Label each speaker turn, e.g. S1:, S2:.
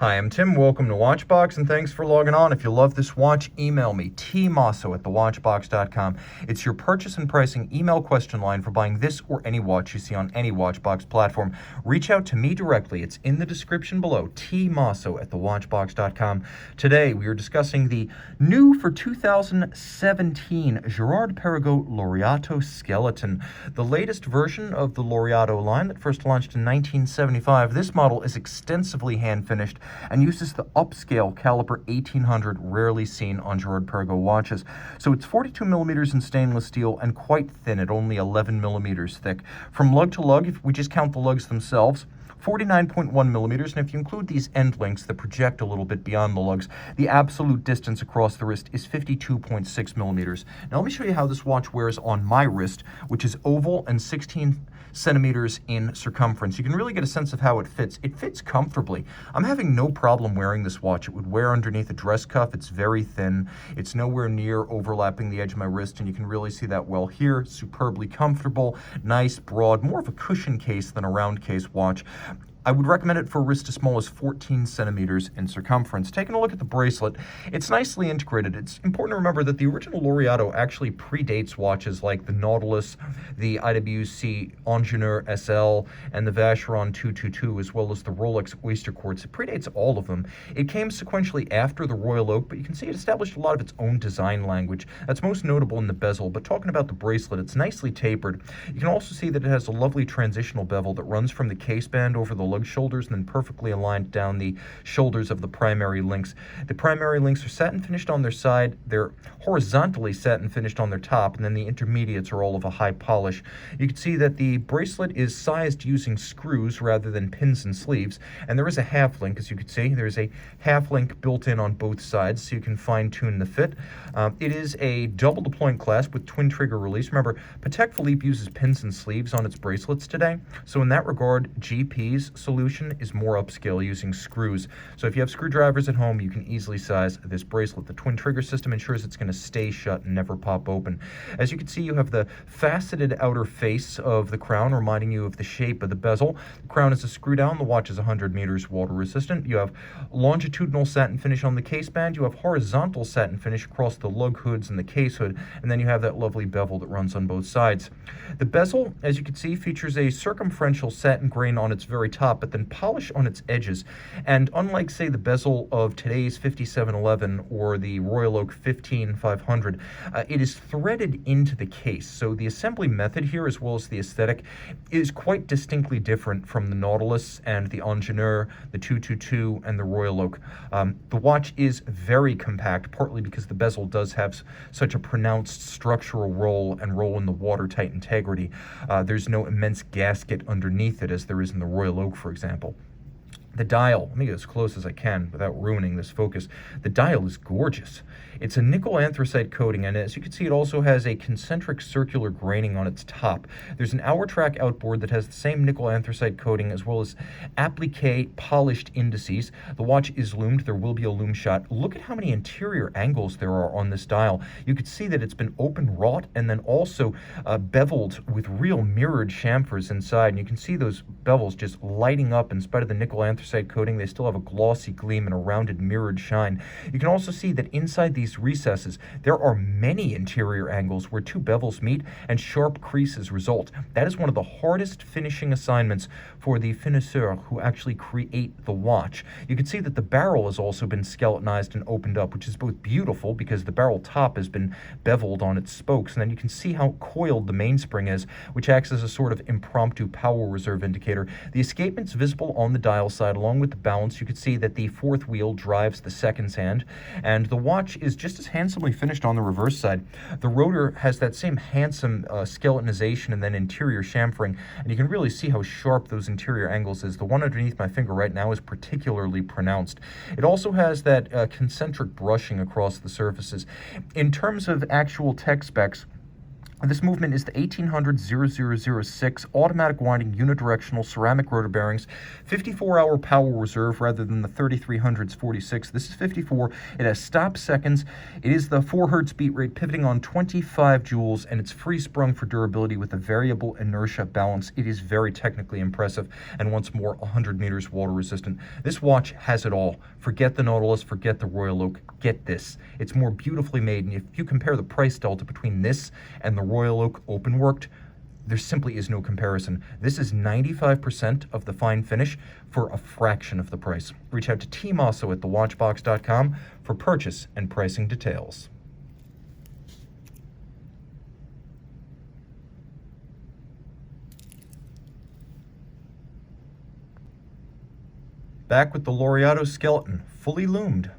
S1: Hi, I'm Tim. Welcome to Watchbox, and thanks for logging on. If you love this watch, email me, tmosso@thewatchbox.com. It's your purchase and pricing email question line for buying this or any watch you see on any Watchbox platform. Reach out to me directly. It's in the description below, tmosso@thewatchbox.com. Today, we are discussing the new for 2017 Girard-Perregaux Laureato Skeleton, the latest version of the Laureato line that first launched in 1975. This model is extensively hand-finished and uses the upscale caliber 1800 rarely seen on Girard-Perregaux watches. So it's 42 millimeters in stainless steel and quite thin at only 11 millimeters thick. From lug to lug, if we just count the lugs themselves, 49.1 millimeters, and if you include these end links that project a little bit beyond the lugs, the absolute distance across the wrist is 52.6 millimeters. Now let me show you how this watch wears on my wrist, which is oval and 16 centimeters in circumference. You can really get a sense of how it fits. It fits comfortably. I'm having no problem wearing this watch. It would wear underneath a dress cuff. It's very thin. It's nowhere near overlapping the edge of my wrist, and you can really see that well here. Superbly comfortable, nice, broad, more of a cushion case than a round case watch. I would recommend it for a wrist as small as 14 centimeters in circumference. Taking a look at the bracelet, it's nicely integrated. It's important to remember that the original Laureato actually predates watches like the Nautilus, the IWC Ingenieur SL, and the Vacheron 222, as well as the Rolex Oyster Quartz. It predates all of them. It came sequentially after the Royal Oak, but you can see it established a lot of its own design language. That's most notable in the bezel, but talking about the bracelet, it's nicely tapered. You can also see that it has a lovely transitional bevel that runs from the case band over the lug shoulders and then perfectly aligned down the shoulders of the primary links. The primary links are satin finished on their side, they're horizontally satin finished on their top, and then the intermediates are all of a high polish. You can see that the bracelet is sized using screws rather than pins and sleeves, and there is a half link. As you can see, there's a half link built in on both sides so you can fine tune the fit. It is a double deploying clasp with twin trigger release. Remember, Patek Philippe uses pins and sleeves on its bracelets today, so in that regard, GP's solution is more upscale using screws. So if you have screwdrivers at home, you can easily size this bracelet. The twin trigger system ensures it's going to stay shut and never pop open. As you can see, you have the faceted outer face of the crown reminding you of the shape of the bezel. The crown is a screw down. The watch is 100 meters water resistant. You have longitudinal satin finish on the case band. You have horizontal satin finish across the lug hoods and the case hood, and then you have that lovely bevel that runs on both sides. The bezel, as you can see, features a circumferential satin grain on its very top, but then polish on its edges. And unlike, say, the bezel of today's 5711 or the Royal Oak 15500, it is threaded into the case. So the assembly method here, as well as the aesthetic, is quite distinctly different from the Nautilus and the Ingenieur, the 222, and the Royal Oak. The watch is very compact, partly because the bezel does have such a pronounced structural roll and roll in the watertight integrity. There's no immense gasket underneath it as there is in the Royal Oak, for example. The dial, let me get as close as I can without ruining this focus. The dial is gorgeous. It's a nickel anthracite coating, and as you can see, it also has a concentric circular graining on its top. There's an hour track outboard that has the same nickel anthracite coating as well as applique polished indices. The watch is loomed. There will be a loom shot. Look at how many interior angles there are on this dial. You can see that it's been open wrought and then also beveled with real mirrored chamfers inside, and you can see those bevels just lighting up in spite of the nickel anthracite coating. They still have a glossy gleam and a rounded mirrored shine. You can also see that inside these recesses there are many interior angles where two bevels meet and sharp creases result. That is one of the hardest finishing assignments for the finisseur who actually create the watch. You can see that the barrel has also been skeletonized and opened up, which is both beautiful because the barrel top has been beveled on its spokes, and then you can see how coiled the mainspring is, which acts as a sort of impromptu power reserve indicator. The escapement's visible on the dial side along with the balance. You can see that the fourth wheel drives the seconds hand, and the watch is just as handsomely finished on the reverse side. The rotor has that same handsome skeletonization and then interior chamfering, and you can really see how sharp those interior angles is. The one underneath my finger right now is particularly pronounced. It also has that concentric brushing across the surfaces. In terms of actual tech specs, This movement is the 1800-0006 automatic winding unidirectional ceramic rotor bearings, 54-hour power reserve rather than the 3300's 46. This is 54. It has stop seconds. It is the 4 hertz beat rate pivoting on 25 joules, and it's free sprung for durability with a variable inertia balance. It is very technically impressive, and once more, 100 meters water resistant. This watch has it all. Forget the Nautilus, forget the Royal Oak. Get this. It's more beautifully made, and if you compare the price delta between this and the Royal Oak open worked, there simply is no comparison. This is 95% of the fine finish for a fraction of the price. Reach out to Tim Mosso at thewatchbox.com for purchase and pricing details. Back with the Laureato Skeleton, fully loomed.